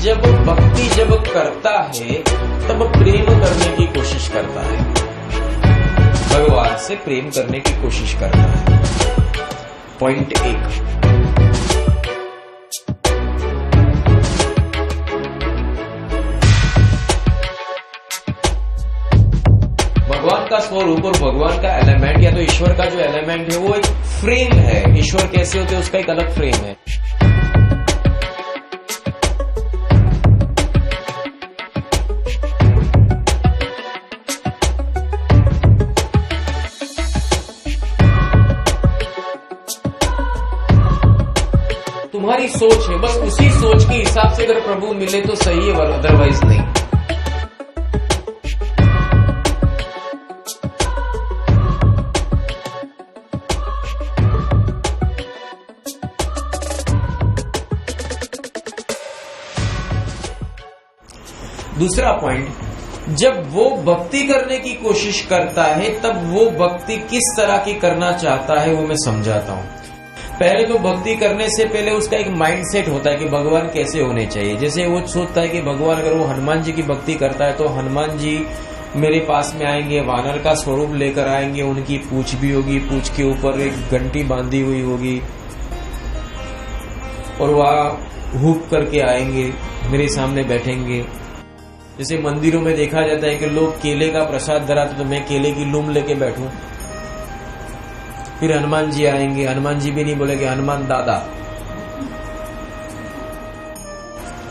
जब भक्ति जब करता है तब प्रेम करने की कोशिश करता है, भगवान से प्रेम करने की कोशिश करता है। पॉइंट 1, भगवान का स्वरूप और भगवान का एलिमेंट या तो ईश्वर का जो एलिमेंट है वो एक फ्रेम है। ईश्वर कैसे होते हैं उसका एक अलग फ्रेम है। तुम्हारी सोच है, बस उसी सोच के हिसाब से अगर प्रभु मिले तो सही है, अदरवाइज नहीं। दूसरा पॉइंट, जब वो भक्ति करने की कोशिश करता है तब वो भक्ति किस तरह की करना चाहता है वो मैं समझाता हूं। पहले तो भक्ति करने से पहले उसका एक माइंडसेट होता है कि भगवान कैसे होने चाहिए। जैसे वो सोचता है कि भगवान, अगर वो हनुमान जी की भक्ति करता है तो हनुमान जी मेरे पास में आएंगे, वानर का स्वरूप लेकर आएंगे, उनकी पूंछ भी होगी, पूंछ के ऊपर एक घंटी बांधी हुई होगी और वह हुक करके आएंगे, मेरे सामने बैठेंगे। जैसे मंदिरों में देखा जाता है कि लोग केले का प्रसाद धराते तो मैं केले की लूम लेके बैठूं। फिर हनुमान जी आएंगे, हनुमान जी भी नहीं बोलेंगे हनुमान दादा।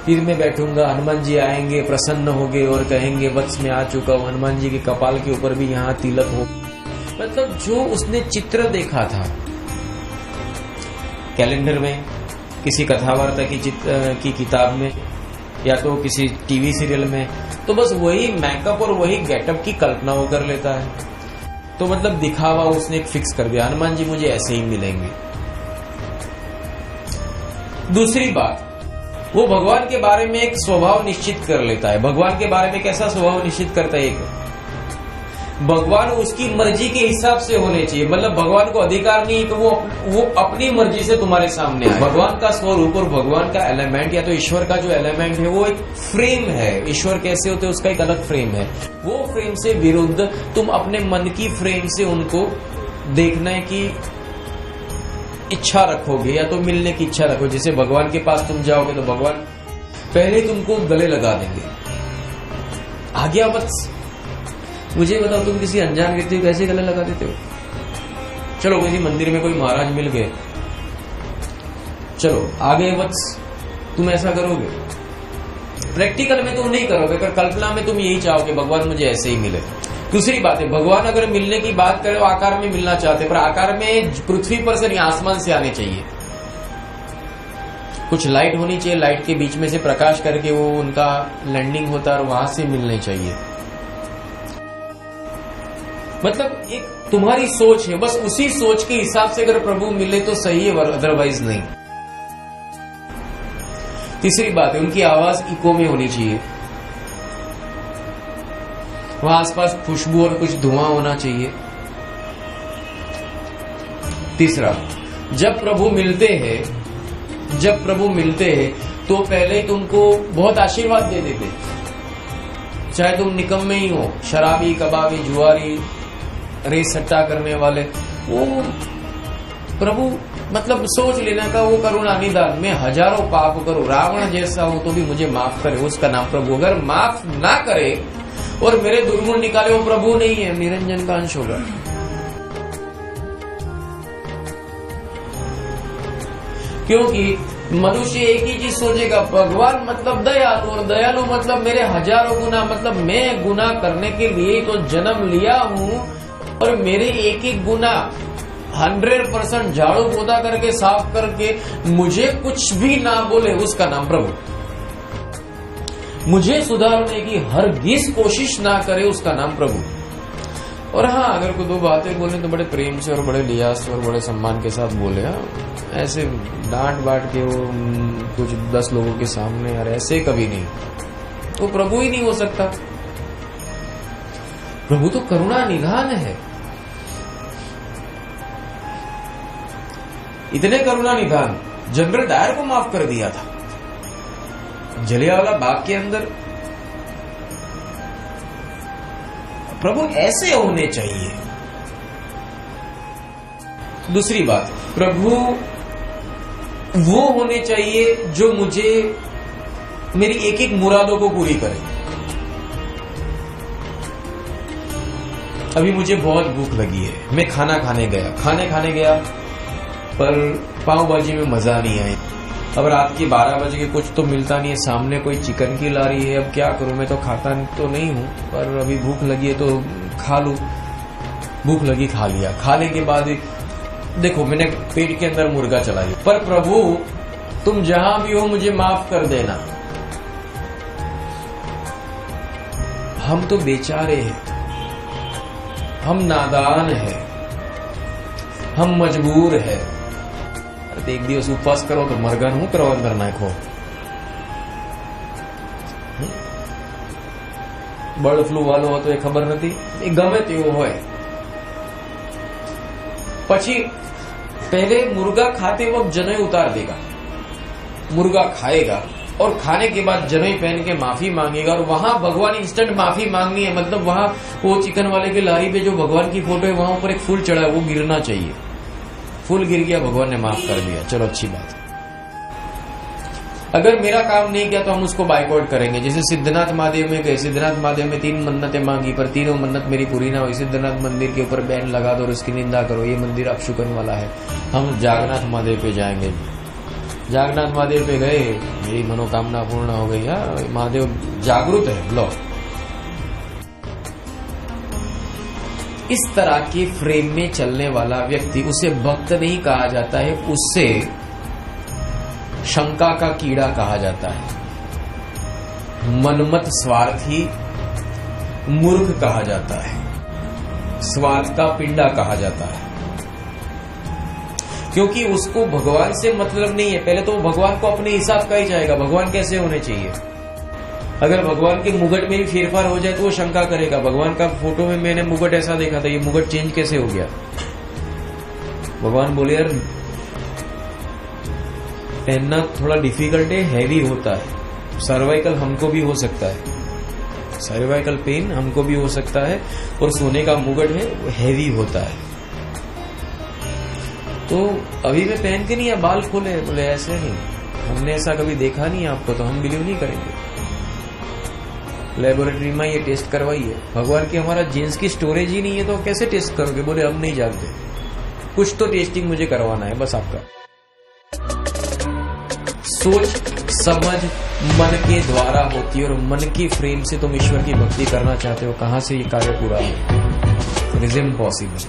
फिर मैं बैठूंगा, हनुमान जी आएंगे, प्रसन्न होंगे और कहेंगे वत्स में आ चुका हूं। हनुमान जी के कपाल के ऊपर भी यहाँ तिलक हो। मतलब जो उसने चित्र देखा था कैलेंडर में, किसी कथावार्ता की किताब में या तो किसी टीवी सीरियल में, तो बस वही मेकअप और वही गेटअप की कल्पना वो कर लेता है। तो मतलब दिखावा उसने एक फिक्स कर दिया, हनुमान जी मुझे ऐसे ही मिलेंगे। दूसरी बात, वो भगवान के बारे में एक स्वभाव निश्चित कर लेता है। भगवान के बारे में कैसा स्वभाव निश्चित करता है? एक, भगवान उसकी मर्जी के हिसाब से होने चाहिए। मतलब भगवान को अधिकार नहीं है कि वो अपनी मर्जी से तुम्हारे सामने आए। भगवान का स्वरूप और भगवान का एलिमेंट या तो ईश्वर का जो एलिमेंट है वो एक फ्रेम है। ईश्वर कैसे होते हैं उसका एक अलग फ्रेम है। वो फ्रेम से विरुद्ध तुम अपने मन की फ्रेम से उनको देखने की इच्छा रखोगे या तो मिलने की इच्छा रखोगे। जैसे भगवान के पास तुम जाओगे तो भगवान पहले तुमको गले लगा देंगे, आज्ञावत्स। मुझे बताओ, तुम किसी अनजान व्यक्ति को कैसे गले लगा देते हो? चलो किसी मंदिर में कोई महाराज मिल गए, चलो आगे वत्स, तुम ऐसा करोगे? प्रैक्टिकल में तुम नहीं करोगे, पर कल्पना में तुम यही चाहोगे भगवान मुझे ऐसे ही मिले। दूसरी बात है, भगवान अगर मिलने की बात करें तो आकार में मिलना चाहते, पर आकार में पृथ्वी पर से नहीं, आसमान से आने चाहिए। कुछ लाइट होनी चाहिए, लाइट के बीच में से प्रकाश करके वो उनका लैंडिंग होता है और वहां से मिलने चाहिए। मतलब एक तुम्हारी सोच है, बस उसी सोच के हिसाब से अगर प्रभु मिले तो सही है, अदरवाइज नहीं। तीसरी बात है, उनकी आवाज इको में होनी चाहिए। वहां आसपास खुशबू और कुछ धुआं होना चाहिए। तीसरा, जब प्रभु मिलते हैं तो पहले तुमको बहुत आशीर्वाद दे देते, चाहे तुम निकम्मे ही हो, शराबी, कबाबी, जुआरी, रेस सट्टा करने वाले। वो प्रभु मतलब सोच लेना का वो करुणा निदान, मैं हजारों पाप करूं, रावण जैसा हूं तो भी मुझे माफ करे, उसका नाम प्रभु। अगर माफ ना करे और मेरे दुर्गुण निकाले, वो प्रभु नहीं है, निरंजन का अंश होगा। क्योंकि मनुष्य एक ही चीज सोचेगा, भगवान मतलब दयालु, और दयालु मतलब मेरे हजारों गुना, मतलब मैं गुना करने के लिए तो जन्म लिया हूं और मेरे एक एक गुना 100% झाड़ू पोछा करके साफ करके मुझे कुछ भी ना बोले, उसका नाम प्रभु। मुझे सुधारने की हरगिज कोशिश ना करे, उसका नाम प्रभु। और हाँ, अगर कोई दो बातें बोले तो बड़े प्रेम से और बड़े लिहाज से और बड़े सम्मान के साथ बोले। ऐसे डांट बांट के वो कुछ 10 लोगों के सामने, यार ऐसे कभी नहीं। वो प्रभु ही नहीं हो सकता। प्रभु तो करुणा निधान है। इतने करुणा निधान, जनरल डायर को माफ कर दिया था। जलियांवाला बाग के अंदर प्रभु ऐसे होने चाहिए। दूसरी बात, प्रभु वो होने चाहिए जो मुझे मेरी एक एक मुरादों को पूरी करे। अभी मुझे बहुत भूख लगी है, मैं खाना खाने गया पर पाव भाजी में मजा नहीं आई। अब रात के 12 बजे के कुछ तो मिलता नहीं है, सामने कोई चिकन की ला रही है, अब क्या करूं, मैं तो खाता तो नहीं हूं पर अभी भूख लगी है तो खा लूं। भूख लगी, खा लिया। खाने के बाद देखो मैंने पेट के अंदर मुर्गा चला दिया। पर प्रभु तुम जहां भी हो मुझे माफ कर देना। हम तो बेचारे हैं, हम नादान हैं, हम मजबूर हैं। एक दिवस उपवास करो तो मरगा हूं करो अंदर नाखो। बर्ड फ्लू वालो हो तो ये खबर नहीं, ये गमे तेवो होय। પછી पहले मुर्गा खाते वक्त जनेऊ उतार देगा, मुर्गा खाएगा और खाने के बाद जनेऊ पहन के माफी मांगेगा। और वहां भगवान इंस्टेंट माफी मांगनी है, मतलब वहां वो चिकन वाले के लारी पे जो भगवान की फोटो है वहां ऊपर एक फूल चढ़ा है, वो गिरना चाहिए। फूल गिर गया, भगवान ने माफ कर दिया, चलो अच्छी बात है। अगर मेरा काम नहीं किया तो हम उसको बाइकआउट करेंगे। जैसे सिद्धनाथ महादेव में गए, सिद्धनाथ महादेव में 3 मन्नतें मांगी पर तीनों मन्नत मेरी पूरी ना हुई। सिद्धनाथ मंदिर के ऊपर बैन लगा दो और उसकी निंदा करो, ये मंदिर अपशुकन वाला है। हम जागनाथ महादेव पे जाएंगे। जागनाथ महादेव पे गए, मेरी मनोकामना पूर्ण हो गई। महादेव जागरूक है। लो, इस तरह के फ्रेम में चलने वाला व्यक्ति, उसे भक्त नहीं कहा जाता है, उससे शंका का कीड़ा कहा जाता है, मनमत स्वार्थी मूर्ख कहा जाता है, स्वार्थ का पिंडा कहा जाता है। क्योंकि उसको भगवान से मतलब नहीं है। पहले तो वो भगवान को अपने हिसाब का ही चाहेगा, भगवान कैसे होने चाहिए। अगर भगवान के मुगट में भी फेरफार हो जाए तो वो शंका करेगा, भगवान का फोटो में मैंने मुगट ऐसा देखा था, ये मुगट चेंज कैसे हो गया। भगवान बोले यार पहनना थोड़ा डिफिकल्ट है, हैवी होता है, सर्वाइकल हमको भी हो सकता है, सर्वाइकल पेन हमको भी हो सकता है, और सोने का मुगट है वो हैवी होता है। तो अभी मैं पहन के नहीं या बाल खोले, बोले ऐसे नहीं, हमने ऐसा कभी देखा नहीं आपको तो हम बिलीव नहीं करेंगे। लेबोरेटरी में ये टेस्ट करवाइए। भगवान की हमारा जीन्स की स्टोरेज ही नहीं है तो कैसे टेस्ट करोगे। बोले हम नहीं जानते, कुछ तो टेस्टिंग मुझे करवाना है बस आपका। सोच समझ मन के द्वारा होती है और मन की फ्रेम से तुम ईश्वर की भक्ति करना चाहते हो, कहां से ये कार्य पूरा हो। It is impossible.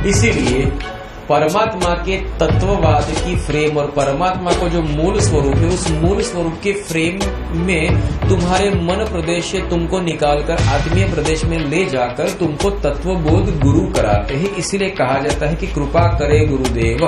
इसीलिए परमात्मा के तत्ववाद की फ्रेम और परमात्मा को जो मूल स्वरूप है, उस मूल स्वरूप के फ्रेम में तुम्हारे मन प्रदेश से तुमको निकालकर आत्मीय प्रदेश में ले जाकर तुमको तत्वबोध गुरु कराते हैं। इसीलिए कहा जाता है कि कृपा करे गुरुदेव।